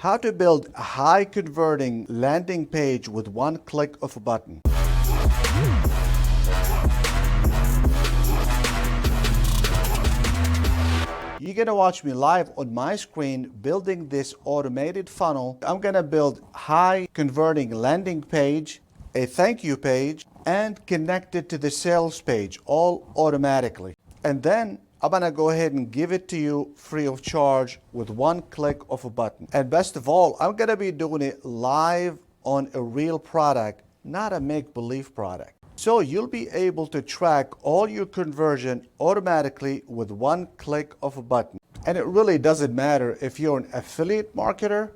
How to build a high converting landing page with one click of a button. You're gonna watch me live on my screen building this automated funnel. I'm gonna build high converting landing page, a thank you page, and connect it to the sales page all automatically. And then I'm gonna go ahead and give it to you free of charge with one click of a button. And best of all, I'm gonna be doing it live on a real product, not a make-believe product. So you'll be able to track all your conversion automatically with one click of a button. And it really doesn't matter if you're an affiliate marketer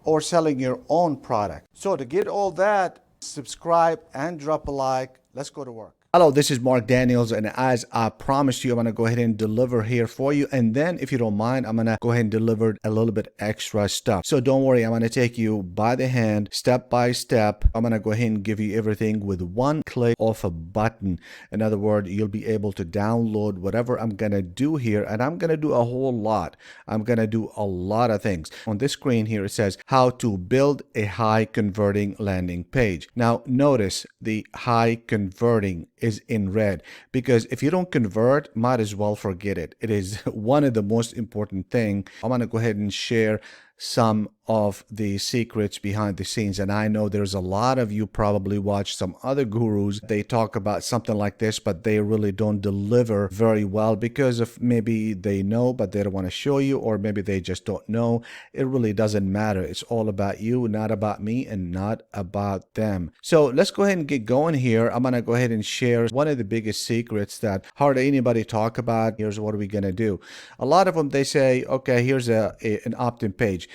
or selling your own product. So to get all that, subscribe and drop a like. Let's go to work. Hello, this is Mark Daniels, and as I promised you, I'm going to go ahead and deliver here for you. And then, if you don't mind, I'm going to go ahead and deliver a little bit extra stuff. So don't worry, I'm going to take you by the hand, step by step. I'm going to go ahead and give you everything with one click of a button. In other words, you'll be able to download whatever I'm going to do here, and I'm going to do a whole lot. I'm going to do a lot of things. On this screen here, it says how to build a high converting landing page. Now, notice the high converting is in red, because if you don't convert, might as well forget it. It is one of the most important thing. I'm going to go ahead and share some of the secrets behind the scenes. And I know there's a lot of you probably watch some other gurus. They talk about something like this, but they really don't deliver very well because of maybe they know, but they don't want to show you, or maybe they just don't know. It really doesn't matter. It's all about you, not about me, and not about them. So let's go ahead and get going here. I'm going to go ahead and share one of the biggest secrets that hardly anybody talk about. Here's what we're going to do. A lot of them, they say, okay, here's an opt-in page.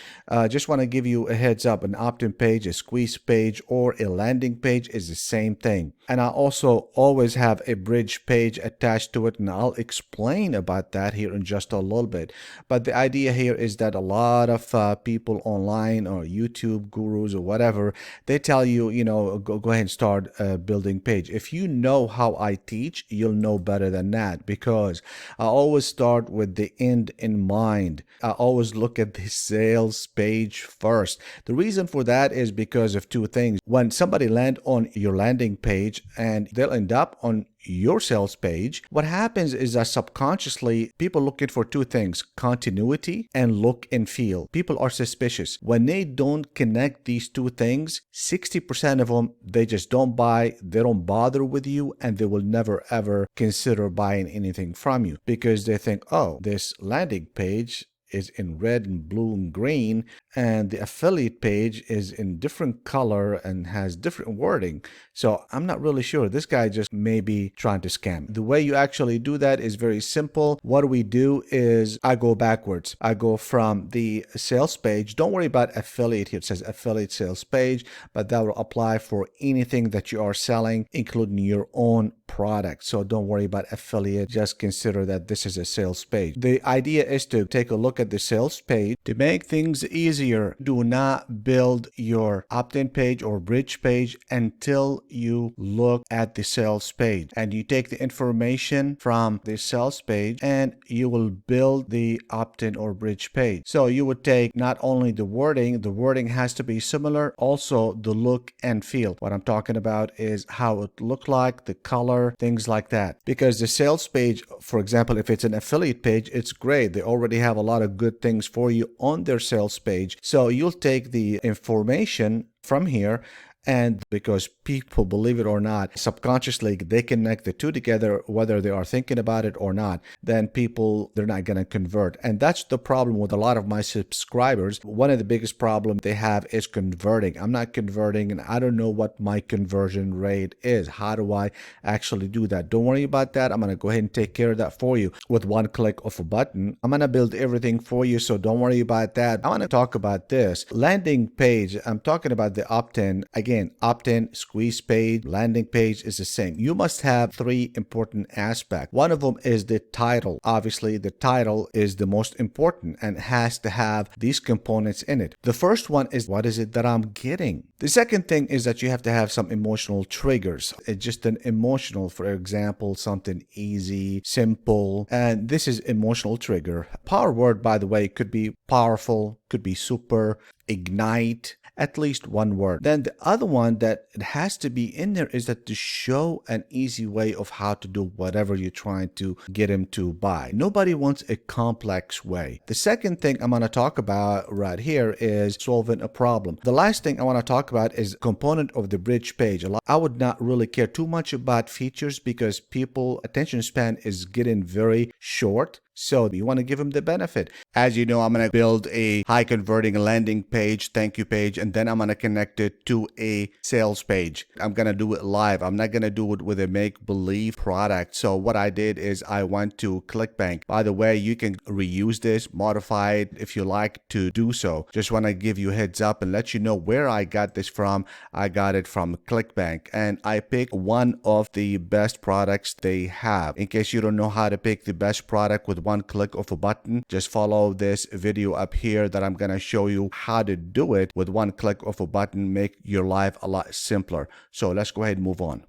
Just want to give you a heads up, an opt-in page, a squeeze page, or a landing page is the same thing. And I also always have a bridge page attached to it, and I'll explain about that here in just a little bit. But the idea here is that a lot of people online or YouTube gurus or whatever, they tell you, go ahead and start a building page. If you know how I teach, you'll know better than that, because I always start with the end in mind. I always look at the sales page first. The reason for that is because of two things. When somebody land on your landing page and they'll end up on your sales page, what happens is that subconsciously people looking for two things: continuity and look and feel. People are suspicious. When they don't connect these two things, 60% of them, they just don't buy, they don't bother with you, and they will never ever consider buying anything from you, because they think, oh, this landing page is in red and blue and green, and the affiliate page is in different color and has different wording. So I'm not really sure. This guy just may be trying to scam. The way you actually do that is very simple. What we do is I go backwards. I go from the sales page. Don't worry about affiliate here. It says affiliate sales page, but that will apply for anything that you are selling, including your own product. So don't worry about affiliate. Just consider that this is a sales page. The idea is to take a look at the sales page. To make things easier, do not build your opt-in page or bridge page until you look at the sales page, and you take the information from the sales page and you will build the opt-in or bridge page. So you would take not only the wording has to be similar, also the look and feel. What I'm talking about is how it look like, the color, things like that. Because the sales page, for example, if it's an affiliate page, it's great. They already have a lot of good things for you on their sales page. So you'll take the information from here, and because people, believe it or not, subconsciously they connect the two together, whether they are thinking about it or not, then people, they're not going to convert. And that's the problem with a lot of my subscribers. One of the biggest problems they have is converting. I'm not converting, and I don't know what my conversion rate is. How do I actually do that? Don't worry about that. I'm going to go ahead and take care of that for you with one click of a button. I'm going to build everything for you, so don't worry about that. I want to talk about this landing page. I'm talking about the opt-in. Again, opt-in, squeeze page, landing page is the same. You must have three important aspects. One of them is the title. Obviously, the title is the most important and has to have these components in it. The first one is, what is it that I'm getting? The second thing is that you have to have some emotional triggers. It's just an emotional, for example, something easy, simple, and this is emotional trigger. Power word, by the way, could be powerful, could be super, ignite, at least one word. Then the other one that it has to be in there is that to show an easy way of how to do whatever you're trying to get him to buy. Nobody wants a complex way. The second thing I'm going to talk about right here is solving a problem. The last thing I want to talk about is component of the bridge page. I would not really care too much about features because people attention span is getting very short. So you want to give them the benefit. As you know, I'm going to build a high converting landing page, thank you page, and then I'm going to connect it to a sales page. I'm going to do it live. I'm not going to do it with a make-believe product. So what I did is I went to ClickBank. By the way, you can reuse this, modify it if you like to do so. Just want to give you a heads up and let you know where I got this from. I got it from ClickBank, and I picked one of the best products they have. In case you don't know how to pick the best product with one click of a button, just follow this video up here that I'm going to show you how to do it with one click of a button, make your life a lot simpler. So let's go ahead and move on.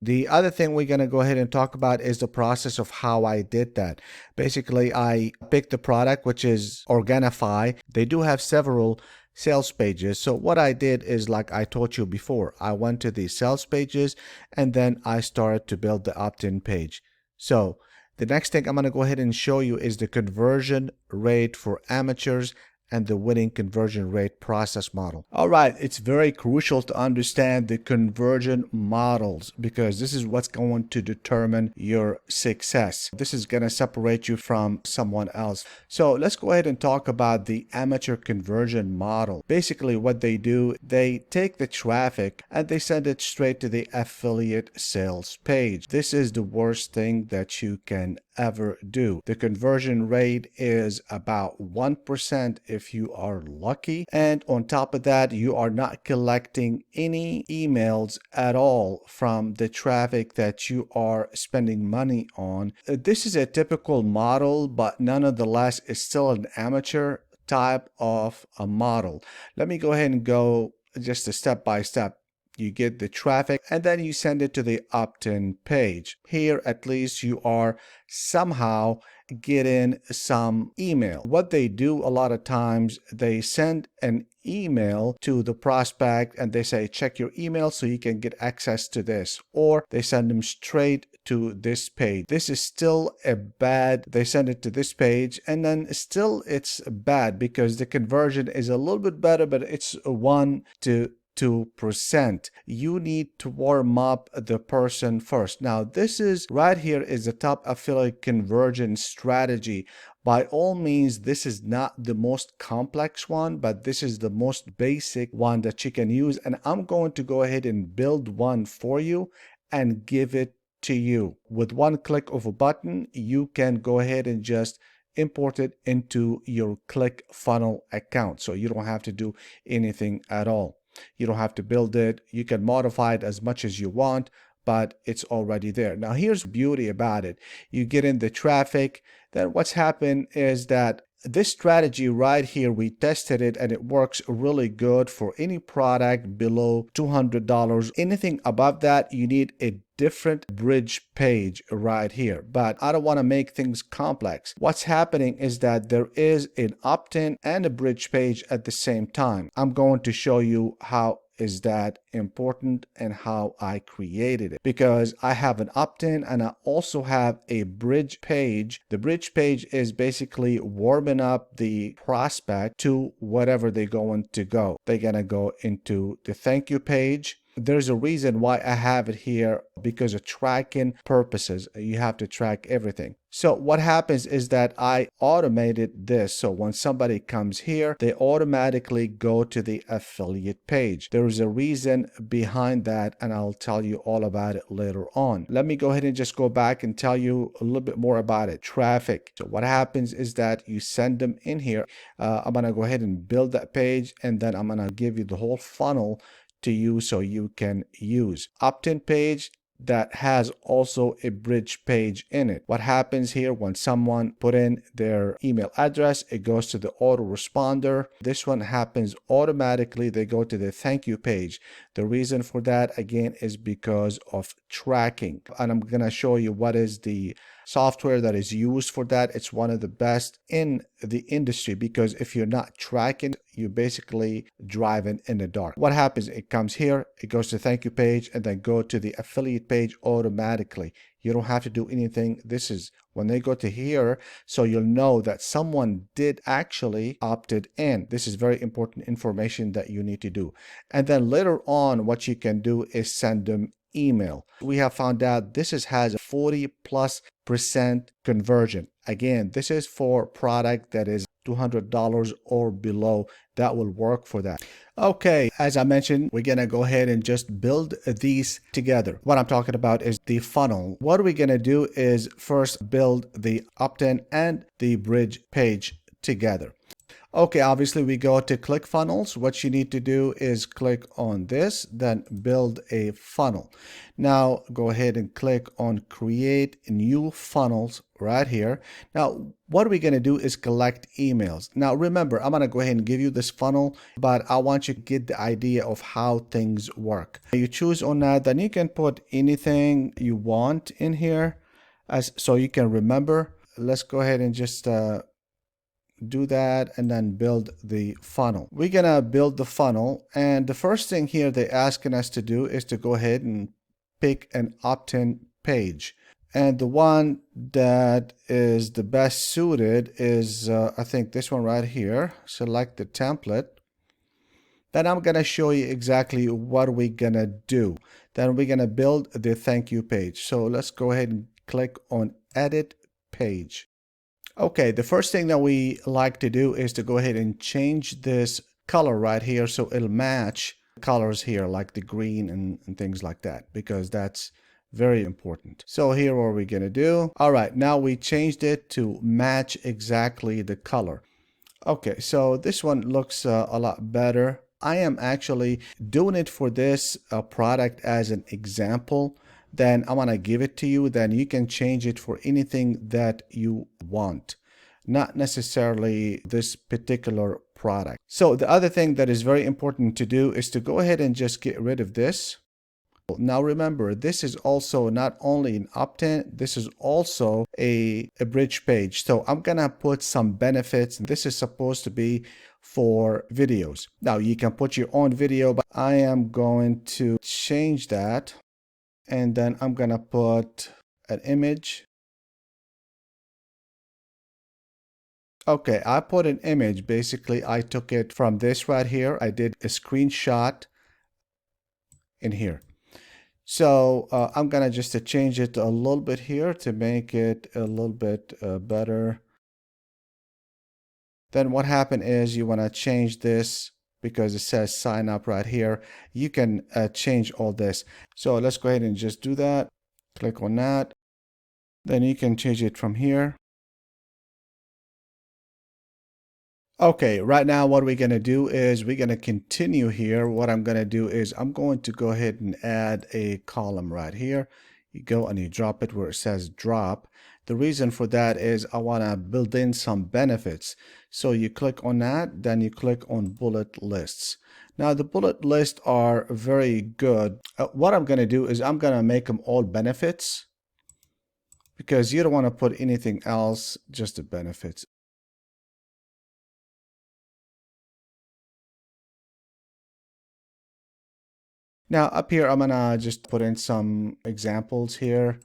The other thing we're going to go ahead and talk about is the process of how I did that. Basically, I picked the product, which is Organifi. They do have several sales pages. So what I did is, like I told you before, I went to the sales pages and then I started to build the opt-in page. So the next thing I'm going to go ahead and show you is the conversion rate for amateurs and the winning conversion rate process model. All right, it's very crucial to understand the conversion models because this is what's going to determine your success. This is going to separate you from someone else. So let's go ahead and talk about the amateur conversion model. Basically what they do, they take the traffic and they send it straight to the affiliate sales page. This is the worst thing that you can ever do. The conversion rate is about 1% if you are lucky, and on top of that you are not collecting any emails at all from the traffic that you are spending money on. This is a typical model, but nonetheless it's still an amateur type of a model. Let me go ahead and go just a step by step. You get the traffic and then you send it to the opt-in page. Here at least you are somehow getting some email. What they do a lot of times, they send an email to the prospect and they say check your email so you can get access to this, or they send them straight to this page. This is still a bad, they send it to this page and then still it's bad because the conversion is a little bit better, but it's 1 to 2%. You need to warm up the person first. Now this is right here is the top affiliate conversion strategy. By all means, this is not the most complex one, but this is the most basic one that you can use, and I'm going to go ahead and build one for you and give it to you. With one click of a button, you can go ahead and just import it into your ClickFunnels account, so you don't have to do anything at all. You don't have to build it. You can modify it as much as you want, but it's already there. Now here's the beauty about it. You get in the traffic, then what's happened is that this strategy right here, we tested it and it works really good for any product below $200. Anything above that, you need a different bridge page right here. But I don't want to make things complex. What's happening is that there is an opt-in and a bridge page at the same time. I'm going to show you how is that important and how I created it, because I have an opt-in and I also have a bridge page. The bridge page is basically warming up the prospect to whatever they're going to go. They're going to go into the thank you page. There's a reason why I have it here, because of tracking purposes. You have to track everything. So what happens is that I automated this. So when somebody comes here, they automatically go to the affiliate page. There is a reason behind that, and I'll tell you all about it later on. Let me go ahead and just go back and tell you a little bit more about it. Traffic. So what happens is that you send them in here. I'm going to go ahead and build that page, and then I'm going to give you the whole funnel to you so you can use. Opt-in page that has also a bridge page in it. What happens here when someone put in their email address, it goes to the autoresponder. This one happens automatically. They go to the thank you page. The reason for that again is because of tracking, and I'm gonna show you what is the software that is used for that. It's one of the best in the industry, because if you're not tracking, you basically driving in the dark. What happens? It comes here, it goes to thank you page, and then go to the affiliate page automatically. You don't have to do anything. This is when they go to here, so you'll know that someone did actually opted in. This is very important information that you need to do. And then later on, what you can do is send them email. We have found out this has a 40+% conversion. Again, this is for product that is $200 or below. That will work for that. Okay, as I mentioned, we're gonna go ahead and just build these together. What I'm talking about is the funnel. What we're gonna do is first build the opt-in and the bridge page together. Okay, obviously we go to ClickFunnels. What you need to do is click on this, then build a funnel. Now go ahead and click on create new funnels right here. Now what we're going to do is collect emails. Now remember, I'm going to go ahead and give you this funnel, but I want you to get the idea of how things work. You choose on that, then you can put anything you want in here so you can remember. Let's go ahead and just do that and then build the funnel. We're gonna build the funnel, and the first thing here they're asking us to do is to go ahead and pick an opt-in page, and the one that is the best suited is I think this one right here. Select the template. Then I'm gonna show you exactly what we're gonna do. Then we're gonna build the thank you page. So let's go ahead and click on edit page. Okay, the first thing that we like to do is to go ahead and change this color right here so it'll match colors here like the green and things like that, because that's very important. So here what we're gonna do. All right, now we changed it to match exactly the color. Okay, so this one looks a lot better. I am actually doing it for this product as an example. Then I'm gonna give it to you, then you can change it for anything that you want, not necessarily this particular product. So the other thing that is very important to do is to go ahead and just get rid of this. Now remember, this is also not only an opt-in, this is also a bridge page. So I'm gonna put some benefits. This is supposed to be for videos. Now you can put your own video, but I am going to change that. And then I'm gonna put an image. Okay, I put an image. Basically, I took it from this right here. I did a screenshot in here. So I'm gonna just change it a little bit here to make it a little bit better. Then what happened is you wanna change this because it says sign up right here. You can change all this. So let's go ahead and just do that. Click on that. Then you can change it from here. Okay, right now what we're going to do is we're going to continue here. What I'm going to do is I'm going to go ahead and add a column right here. You go and you drop it where it says drop. The reason for that is I want to build in some benefits. So you click on that, then you click on bullet lists. Now the bullet lists are very good. What I'm going to do is I'm going to make them all benefits, because you don't want to put anything else, just the benefits. Now up here, I'm gonna just put in some examples here.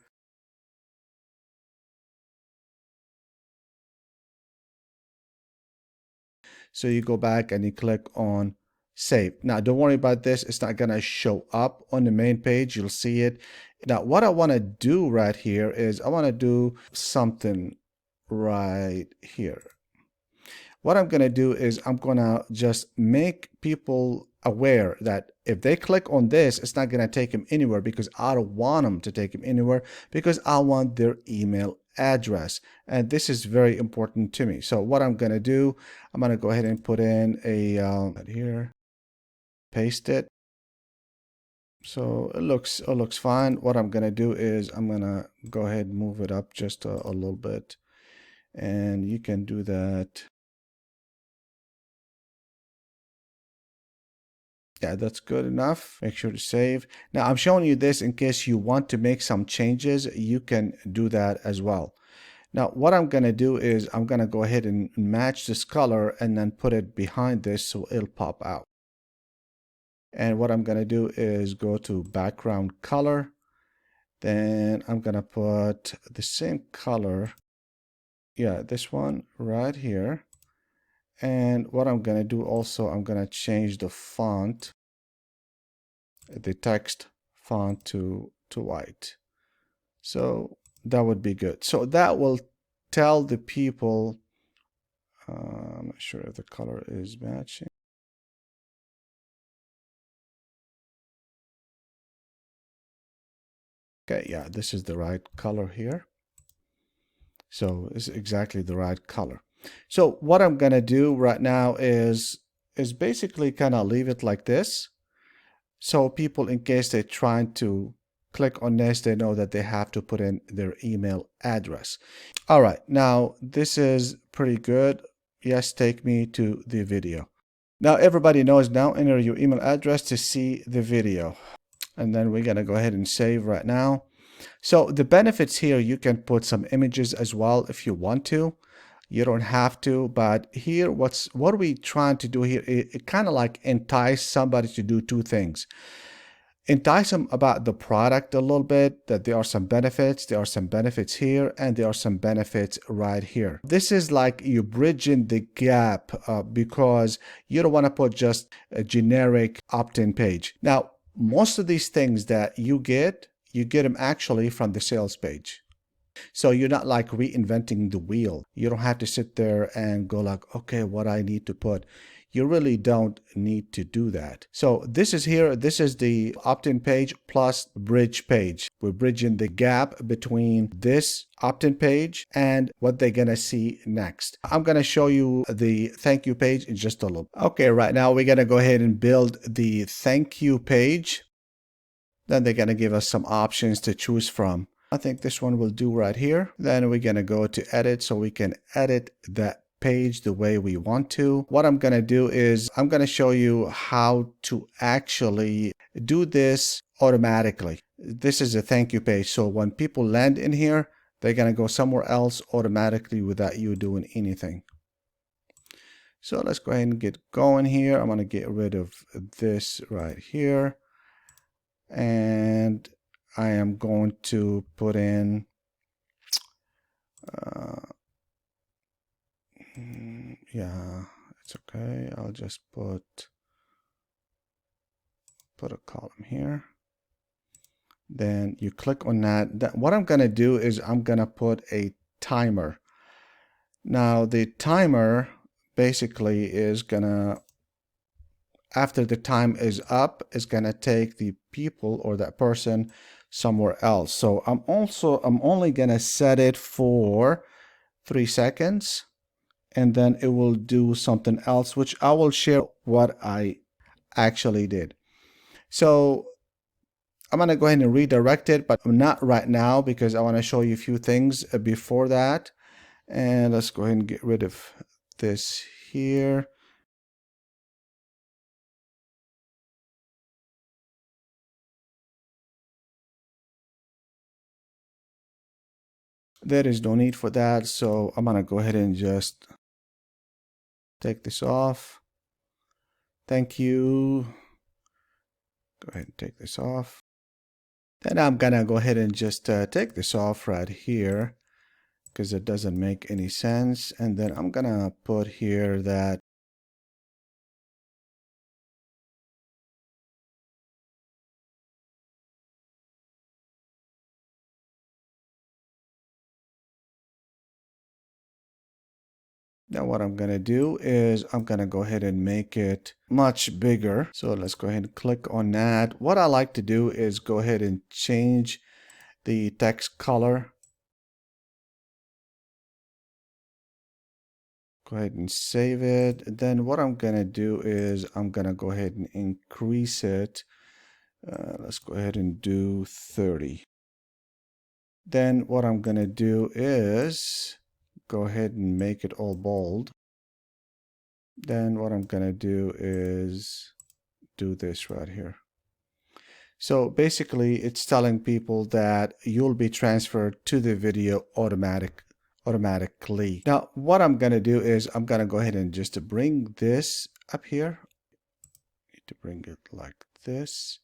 So you go back and you click on save. Now don't worry about this. It's not gonna show up on the main page. You'll see it. Now what I wanna do right here is I wanna do something right here. What I'm gonna do is I'm gonna just make people aware that if they click on this, it's not going to take them anywhere, because I don't want them to take them anywhere, because I want their email address. And this is very important to me. So what I'm going to do, I'm going to go ahead and put in a here, paste it. So it looks fine. What I'm going to do is I'm going to go ahead and move it up just a little bit. And you can do that. Yeah, that's good enough. Make sure to save. Now I'm showing you this in case you want to make some changes. You can do that as well. Now what I'm going to do is I'm going to go ahead and match this color and then put it behind this so it'll pop out. And what I'm going to do is go to background color. Then I'm going to put the same color. Yeah, this one right here. And what I'm going to do also, I'm going to change the font, the text font to white. So that would be good. So that will tell the people, I'm not sure if the color is matching. Okay, yeah, this is the right color here. So it's exactly the right color. So what I'm gonna do right now is basically kind of leave it like this. So people, in case they're trying to click on this, they know that they have to put in their email address. All right, now this is pretty good. Yes, take me to the video. Now everybody knows, now enter your email address to see the video. And then we're gonna go ahead and save right now. So the benefits here, you can put some images as well if you want to. You don't have to, but here what are we trying to do here? It kind of like entice somebody to do two things. Entice them about the product a little bit, that there are some benefits here, and there are some benefits right here. This is like you bridging the gap because you don't want to put just a generic opt-in page. Now, most of these things that you get them actually from the sales page. So you're not like reinventing the wheel. You don't have to sit there and go like, okay, what I need to put. You really don't need to do that. So this is here. This is the opt-in page plus bridge page. We're bridging the gap between this opt-in page and what they're going to see next. I'm going to show you the thank you page in just a little. Okay, right now we're going to go ahead and build the thank you page. Then they're going to give us some options to choose from. I think this one will do right here. Then we're going to go to edit so we can edit that page the way we want to. What I'm going to do is I'm going to show you how to actually do this automatically. This is a thank you page. So when people land in here, they're going to go somewhere else automatically without you doing anything. So let's go ahead and get going here. I'm going to get rid of this right here. And I am going to put in yeah, it's okay. I'll just put a column here. Then you click on that. What I'm gonna do is I'm gonna put a timer. Now the timer basically is gonna, after the time is up, is gonna take the people or that person somewhere else. So I'm only gonna set it for 3 seconds, and then it will do something else, which I will share what I actually did. So I'm gonna go ahead and redirect it, but not right now because I want to show you a few things before that. And let's go ahead and get rid of this here. There is no need for that, so I'm gonna go ahead and just take this off. Thank you. Go ahead and take this off. Then I'm gonna go ahead and just take this off right here because it doesn't make any sense. And then I'm gonna put here that now what I'm gonna do is I'm gonna go ahead and make it much bigger. So let's go ahead and click on that. What I like to do is go ahead and change the text color. Go ahead and save it. Then what I'm gonna do is I'm gonna go ahead and increase it. Let's go ahead and do 30. Then what I'm gonna do is go ahead and make it all bold. Then what I'm gonna do is do this right here. So basically it's telling people that you'll be transferred to the video automatically. Now what I'm going to do is I'm going to go ahead and just bring this up here. Need to bring it like this.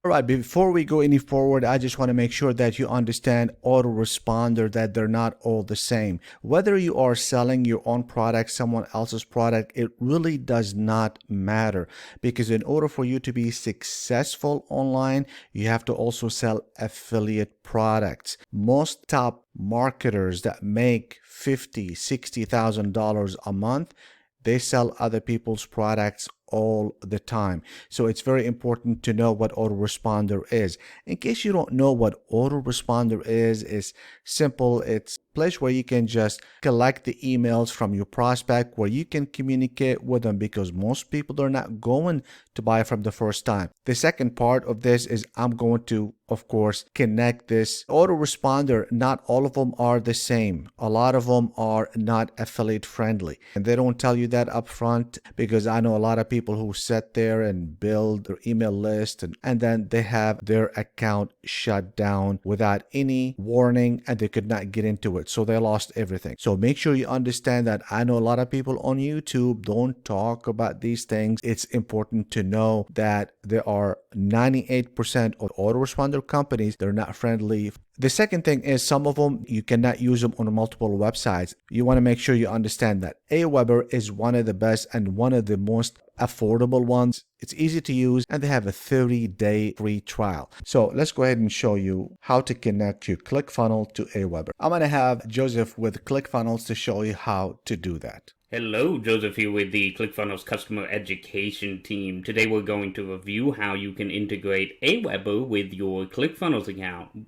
All right, before we go any forward, I just want to make sure that you understand autoresponder, that they're not all the same. Whether you are selling your own product, someone else's product, it really does not matter, because in order for you to be successful online, you have to also sell affiliate products. Most top marketers that make $50,000, $60,000 a month, they sell other people's products all the time. So it's very important to know what autoresponder is. In case you don't know what autoresponder is, it's simple. It's a place where you can just collect the emails from your prospect, where you can communicate with them, because most people are not going to buy from the first time. The second part of this is I'm going to, of course, connect this autoresponder. Not all of them are the same. A lot of them are not affiliate friendly, and they don't tell you that up front, because I know a lot of people who sit there and build their email list and then they have their account shut down without any warning, and they could not get into it, so they lost everything. So make sure you understand that. I know a lot of people on YouTube don't talk about these things. It's important to know that there are 98% of autoresponder companies, they're not friendly. The second thing is some of them, you cannot use them on multiple websites. You want to make sure you understand that Aweber is one of the best and one of the most affordable ones. It's easy to use, and they have a 30-day free trial. So let's go ahead and show you how to connect your ClickFunnels to Aweber. I'm going to have Joseph with ClickFunnels to show you how to do that. Hello, Joseph here with the ClickFunnels Customer Education Team. Today we're going to review how you can integrate Aweber with your ClickFunnels account.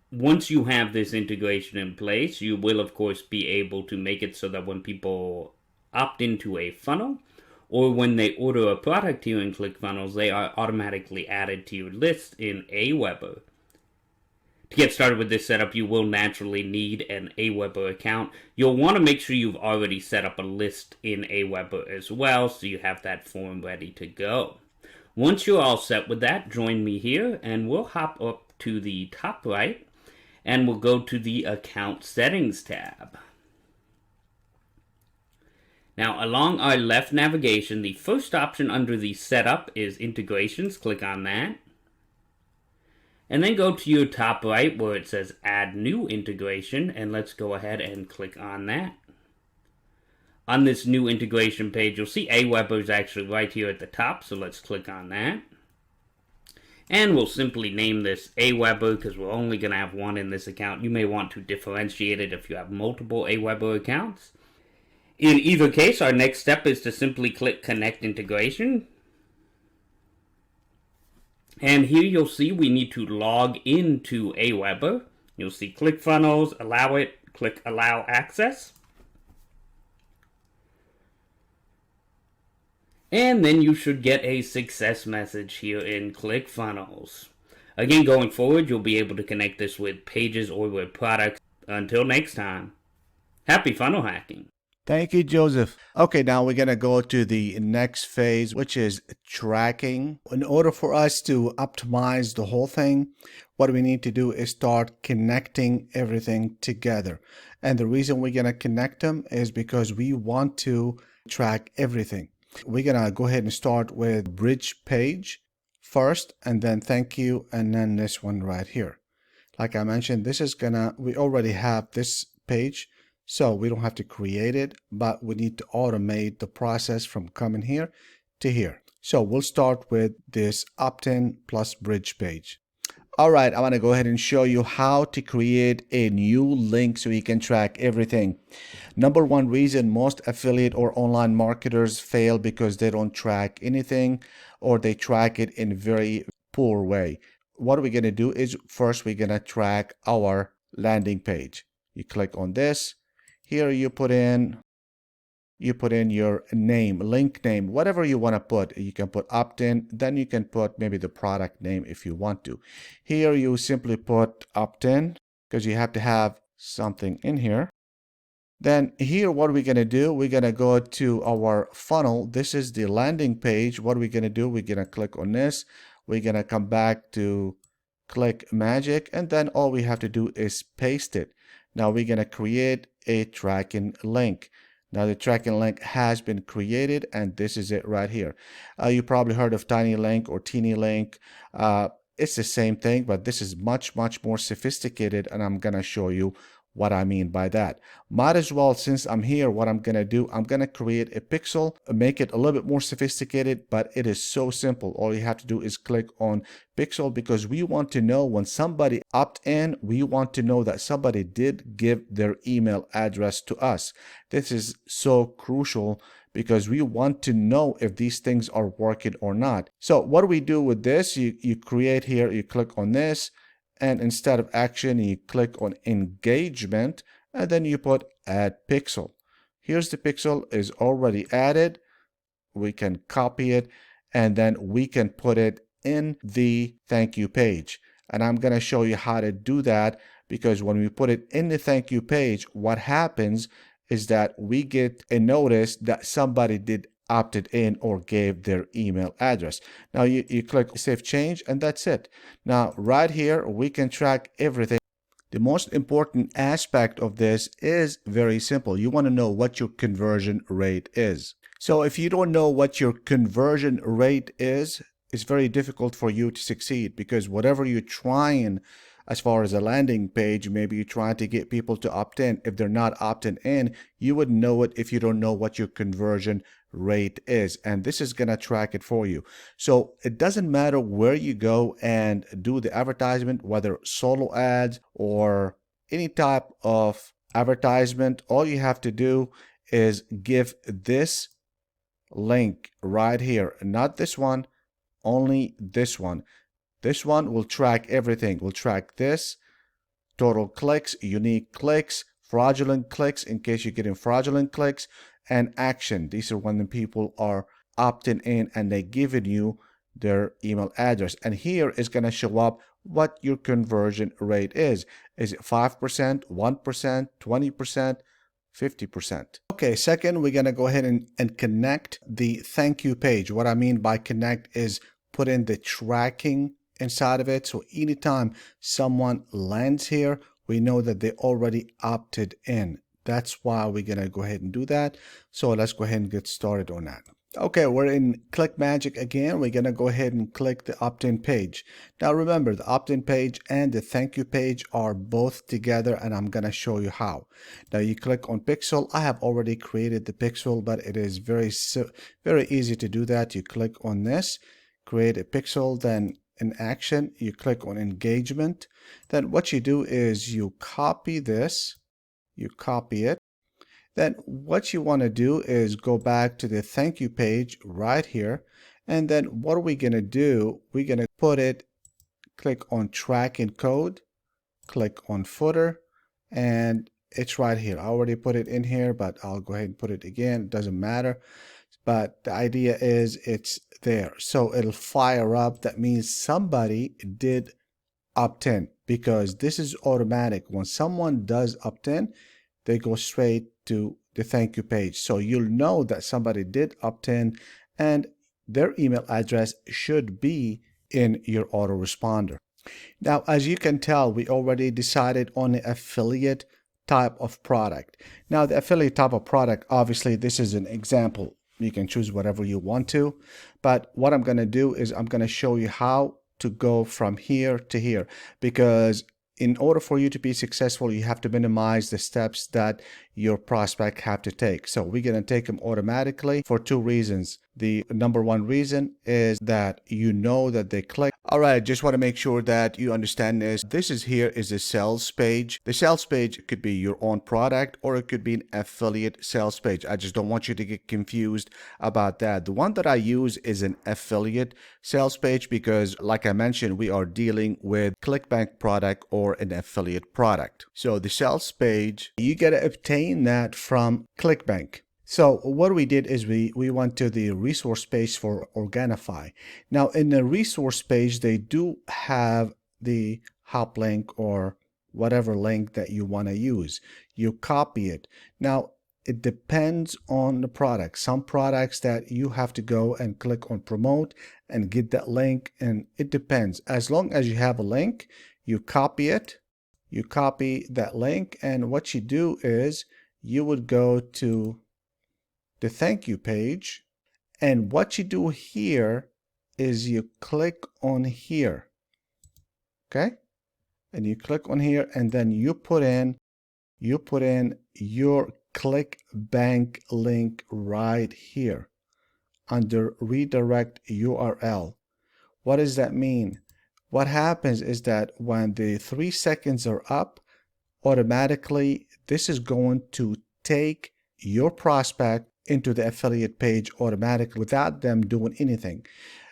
Once you have this integration in place, you will of course be able to make it so that when people opt into a funnel, or when they order a product here in ClickFunnels, they are automatically added to your list in Aweber. To get started with this setup, you will naturally need an Aweber account. You'll want to make sure you've already set up a list in Aweber as well, so you have that form ready to go. Once you're all set with that, join me here, and we'll hop up to the top right, and we'll go to the Account Settings tab. Now, along our left navigation, the first option under the Setup is Integrations. Click on that. And then go to your top right where it says Add New Integration, and let's go ahead and click on that. On this new integration page, you'll see Aweber is actually right here at the top, so let's click on that. And we'll simply name this Aweber because we're only going to have one in this account. You may want to differentiate it if you have multiple Aweber accounts. In either case, our next step is to simply click Connect Integration. And here you'll see we need to log into Aweber. You'll see ClickFunnels, allow it, click Allow Access. And then you should get a success message here in ClickFunnels. Again, going forward, you'll be able to connect this with pages or with products. Until next time, happy funnel hacking. Thank you, Joseph. Okay, now we're going to go to the next phase, which is tracking. In order for us to optimize the whole thing, what we need to do is start connecting everything together. And the reason we're going to connect them is because we want to track everything. We're going to go ahead and start with bridge page first, and then thank you, and then this one right here. Like I mentioned, this is we already have this page, so we don't have to create it, but we need to automate the process from coming here to here. So we'll start with this opt-in plus bridge page. All right, I want to go ahead and show you how to create a new link so you can track everything. Number one reason most affiliate or online marketers fail because they don't track anything, or they track it in a very poor way. What we're going to do is first we're going to track our landing page. You click on this. Here you put in your name, link name, whatever you want to put. You can put opt-in, then you can put maybe the product name if you want to. Here you simply put opt-in because you have to have something in here. Then here, what we're going to do, we're going to go to our funnel. This is the landing page. What we're going to do, we're going to click on this. We're going to come back to ClickMagick, and then all we have to do is paste it. Now we're going to create a tracking link. Now the tracking link has been created, and this is it right here. You probably heard of TinyLink or TinyLink. It's the same thing, but this is much more sophisticated, and I'm going to show you what I mean by that. Might as well, since I'm here, what I'm gonna do, I'm gonna create a pixel, make it a little bit more sophisticated, but it is so simple. All you have to do is click on pixel, because we want to know when somebody opt in, we want to know that somebody did give their email address to us. This is so crucial because we want to know if these things are working or not. So what do we do with this? You create here, you click on this, and instead of action, you click on engagement, and then you put add pixel. Here's the pixel is already added. We can copy it, and then we can put it in the thank you page. And I'm going to show you how to do that, because when we put it in the thank you page, what happens is that we get a notice that somebody did opted in or gave their email address. Now you click save change, and that's it. Now right here we can track everything. The most important aspect of this is very simple. You want to know what your conversion rate is. So if you don't know what your conversion rate is, it's very difficult for you to succeed, because whatever you're trying as far as a landing page, maybe you're trying to get people to opt in. If they're not opting in, you wouldn't know it if you don't know what your conversion rate is, and this is going to track it for you. So it doesn't matter where you go and do the advertisement, whether solo ads or any type of advertisement. All you have to do is give this link right here, not this one, only this one. This one will track everything. Will track this, total clicks, unique clicks, fraudulent clicks in case you're getting fraudulent clicks, and action. These are when the people are opting in and they giving you their email address. And here is going to show up what your conversion rate is. Is it 5%, 1%, 20%, 50%? Okay, second, we're going to go ahead and connect the thank you page. What I mean by connect is put in the tracking inside of it. So anytime someone lands here, we know that they already opted in. That's why we're going to go ahead and do that. So let's go ahead and get started on that. Okay, we're in ClickMagick again. We're going to go ahead and click the opt-in page. Now remember, the opt-in page and the thank you page are both together, and I'm going to show you how. Now you click on pixel. I have already created the pixel, but it is very easy to do that. You click on this, create a pixel, then in action, you click on engagement. Then what you do is you copy this, you copy it. Then what you want to do is go back to the thank you page right here. And then what are we going to do? We're going to put it, click on track and code, click on footer, and it's right here. I already put it in here, but I'll go ahead and put it again. It doesn't matter. But the idea is it's there. So it'll fire up. That means somebody did opt in, because this is automatic. When someone does opt in, they go straight to the thank you page. So you'll know that somebody did opt in, and their email address should be in your autoresponder. Now, as you can tell, we already decided on the affiliate type of product. Now, the affiliate type of product, obviously, this is an example. You can choose whatever you want to, but what I'm going to do is I'm going to show you how to go from here to here, because in order for you to be successful, you have to minimize the steps that your prospect have to take. So we're going to take them automatically for two reasons. The number one reason is that you know that they click. All right, just want to make sure that you understand this. This is here is the sales page. The sales page could be your own product, or it could be an affiliate sales page. I just don't want you to get confused about that. The one that I use is an affiliate sales page because, like I mentioned, we are dealing with ClickBank product or an affiliate product. So the sales page, you got to obtain that from ClickBank. So what we did is we went to the resource page for Organifi. Now in the resource page, they do have the hop link or whatever link that you want to use. You copy it. Now, it depends on the product. Some products that you have to go and click on promote and get that link, and it depends. As long as you have a link, you copy it, you copy that link, and what you do is you would go to the thank you page, and what you do here is you click on here, okay? And you click on here, and then you put in your ClickBank link right here under redirect URL. What does that mean? What happens is that when the 3 seconds are up, automatically this is going to take your prospect into the affiliate page automatically without them doing anything.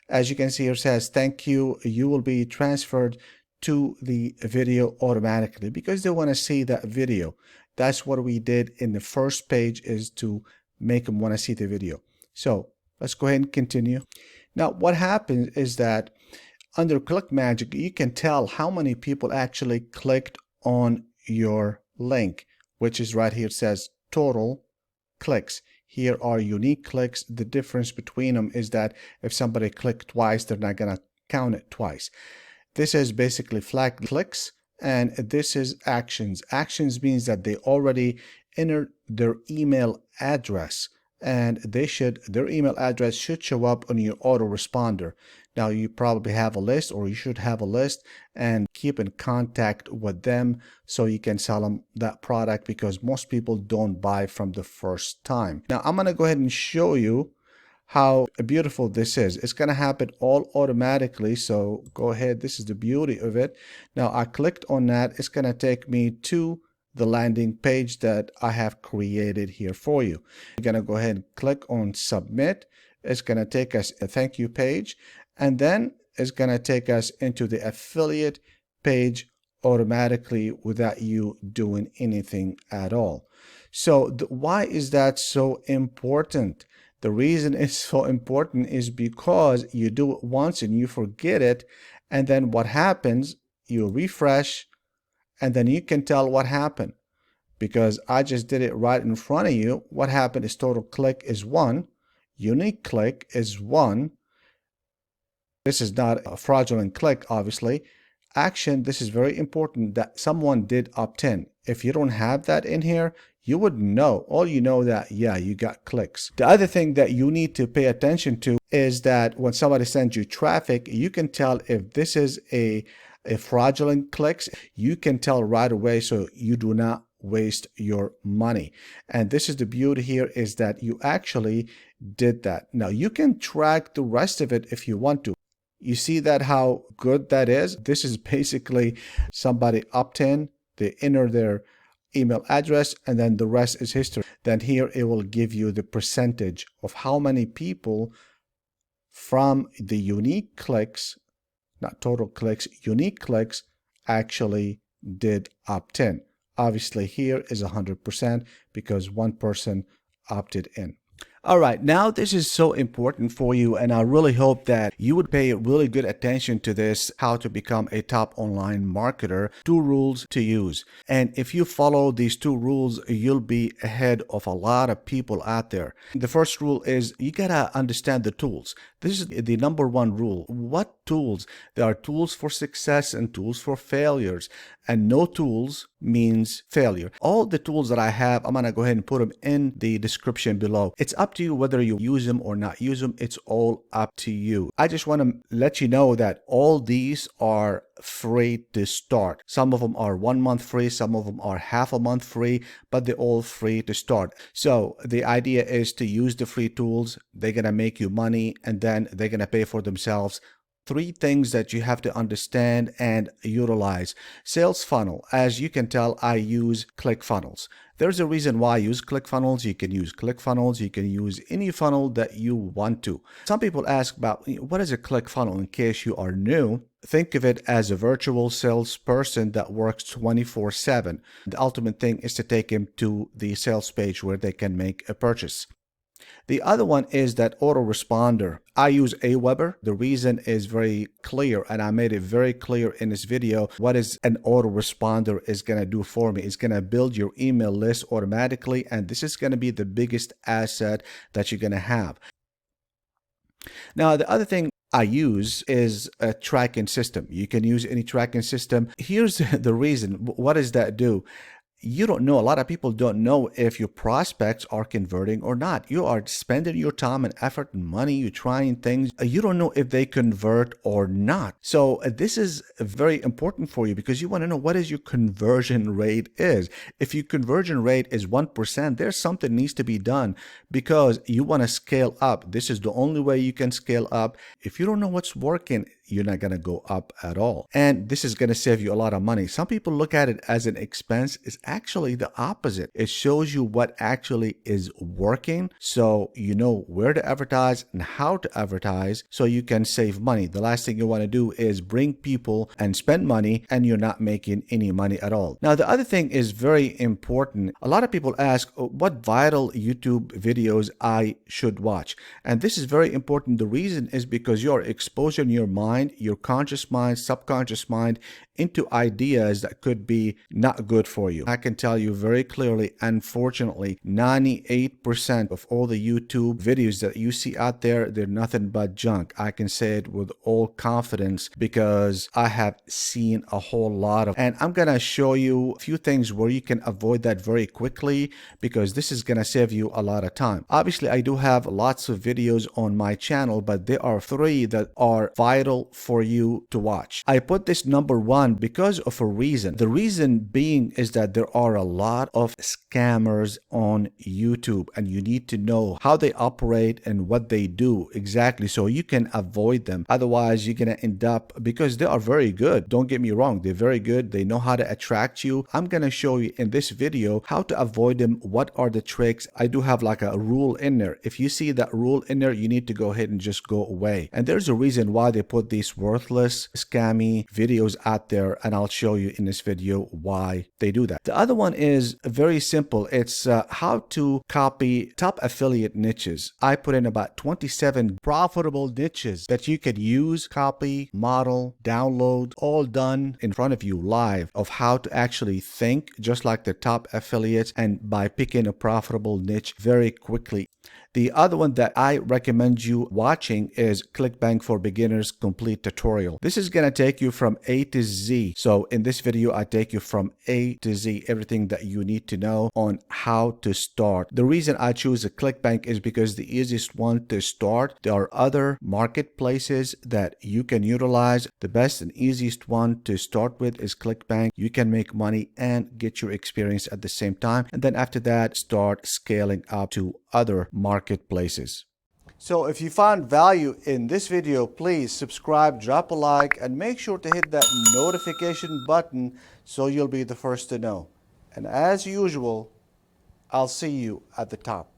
As you can see here, it says thank you, you will be transferred to the video automatically because they want to see that video. That's what we did in the first page, is to make them want to see the video. So let's go ahead and continue. Now what happens is that under ClickMagick, you can tell how many people actually clicked on your link, which is right here. It says total clicks. Here are unique clicks. The difference between them is that if somebody clicked twice, they're not going to count it twice. This is basically flag clicks, and this is actions. Actions means that they already entered their email address, and their email address should show up on your autoresponder. Now you probably have a list, or you should have a list, and keep in contact with them so you can sell them that product, because most people don't buy from the first time. Now I'm going to go ahead and show you how beautiful this is. It's going to happen all automatically, so go ahead. This is the beauty of it. Now I clicked on that. It's going to take me to the landing page that I have created here for you. You're going to go ahead and click on submit. It's going to take us a thank you page, and then it's going to take us into the affiliate page automatically without you doing anything at all. So why is that so important? The reason it's so important is because you do it once and you forget it, and then what happens, you refresh, and then you can tell what happened, because I just did it right in front of you. What happened is total click is 1, unique click is 1. This is not a fraudulent click, obviously. Action, this is very important, that someone did opt-in. If you don't have that in here, you wouldn't know. All you know that, yeah, you got clicks. The other thing that you need to pay attention to is that when somebody sends you traffic, you can tell if this is a fraudulent clicks. You can tell right away, so you do not waste your money. And this is the beauty here, is that you actually did that. Now you can track the rest of it if you want to. You see that how good that is? This is basically somebody opt-in, they enter their email address, and then the rest is history. Then here it will give you the percentage of how many people from the unique clicks, not total clicks, unique clicks, actually did opt-in. Obviously here is 100% because one person opted in. All right, now this is so important for you, and I really hope that you would pay really good attention to this, how to become a top online marketer. 2 rules to use. And if you follow these 2 rules, you'll be ahead of a lot of people out there. The first rule is you gotta understand the tools. This is the number 1 rule. What tools? There are tools for success and tools for failures, and no tools means failure. All the tools that I have, I'm gonna go ahead and put them in the description below. It's up to you whether you use them or not use them. It's all up to you. I just want to let you know that all these are free to start. Some of them are 1 month free, some of them are half a month free, but they're all free to start. So the idea is to use the free tools. They're gonna make you money, and then they're gonna pay for themselves. 3 things that you have to understand and utilize. Sales funnel. As you can tell, I use ClickFunnels. There's a reason why I use ClickFunnels. You can use ClickFunnels. You can use any funnel that you want to. Some people ask about what is a ClickFunnel. In case you are new, think of it as a virtual salesperson that works 24/7. The ultimate thing is to take them to the sales page where they can make a purchase. The other one is that autoresponder. I use Aweber. The reason is very clear, and I made it very clear in this video what is an autoresponder is going to do for me. It's going to build your email list automatically, and this is going to be the biggest asset that you're going to have. Now, the other thing I use is a tracking system. You can use any tracking system. Here's the reason. What does that do? You don't know. A lot of people don't know if your prospects are converting or not. You are spending your time and effort and money. You're trying things. You don't know if they convert or not. So this is very important for you because you want to know what is your conversion rate is. If your conversion rate is 1%, there's something needs to be done because you want to scale up. This is the only way you can scale up. If you don't know what's working, you're not going to go up at all. And this is going to save you a lot of money. Some people look at it as an expense. It's actually the opposite. It shows you what actually is working. So you know where to advertise and how to advertise so you can save money. The last thing you want to do is bring people and spend money and you're not making any money at all. Now, the other thing is very important. A lot of people ask what viral YouTube videos I should watch. And this is very important. The reason is because you're exposing your mind, your conscious mind, subconscious mind into ideas that could be not good for you. I can tell you very clearly, unfortunately, 98% of all the YouTube videos that you see out there, they're nothing but junk. I can say it with all confidence because I have seen a whole lot of, and I'm going to show you a few things where you can avoid that very quickly because this is going to save you a lot of time. Obviously, I do have lots of videos on my channel, but there are 3 that are vital for you to watch. I put this number 1 because of a reason. The reason being is that there are a lot of scammers on YouTube and you need to know how they operate and what they do exactly so you can avoid them. Otherwise, you're going to end up, because they are very good. Don't get me wrong. They're very good. They know how to attract you. I'm going to show you in this video how to avoid them. What are the tricks? I do have like a rule in there. If you see that rule in there, you need to go ahead and just go away. And there's a reason why they put these worthless, scammy videos out there, and I'll show you in this video why they do that. The other one is very simple. It's how to copy top affiliate niches. I put in about 27 profitable niches that you could use, copy, model, download, all done in front of you live of how to actually think just like the top affiliates and by picking a profitable niche very quickly. The other one that I recommend you watching is ClickBank for Beginners Complete Tutorial. This is going to take you from A to Z. So in this video, I take you from A to Z, everything that you need to know on how to start. The reason I choose a ClickBank is because the easiest one to start. There are other marketplaces that you can utilize. The best and easiest one to start with is ClickBank. You can make money and get your experience at the same time. And then after that, start scaling up to other marketplaces. So if you found value in this video, please subscribe, drop a like, and make sure to hit that notification button so you'll be the first to know. And as usual, I'll see you at the top.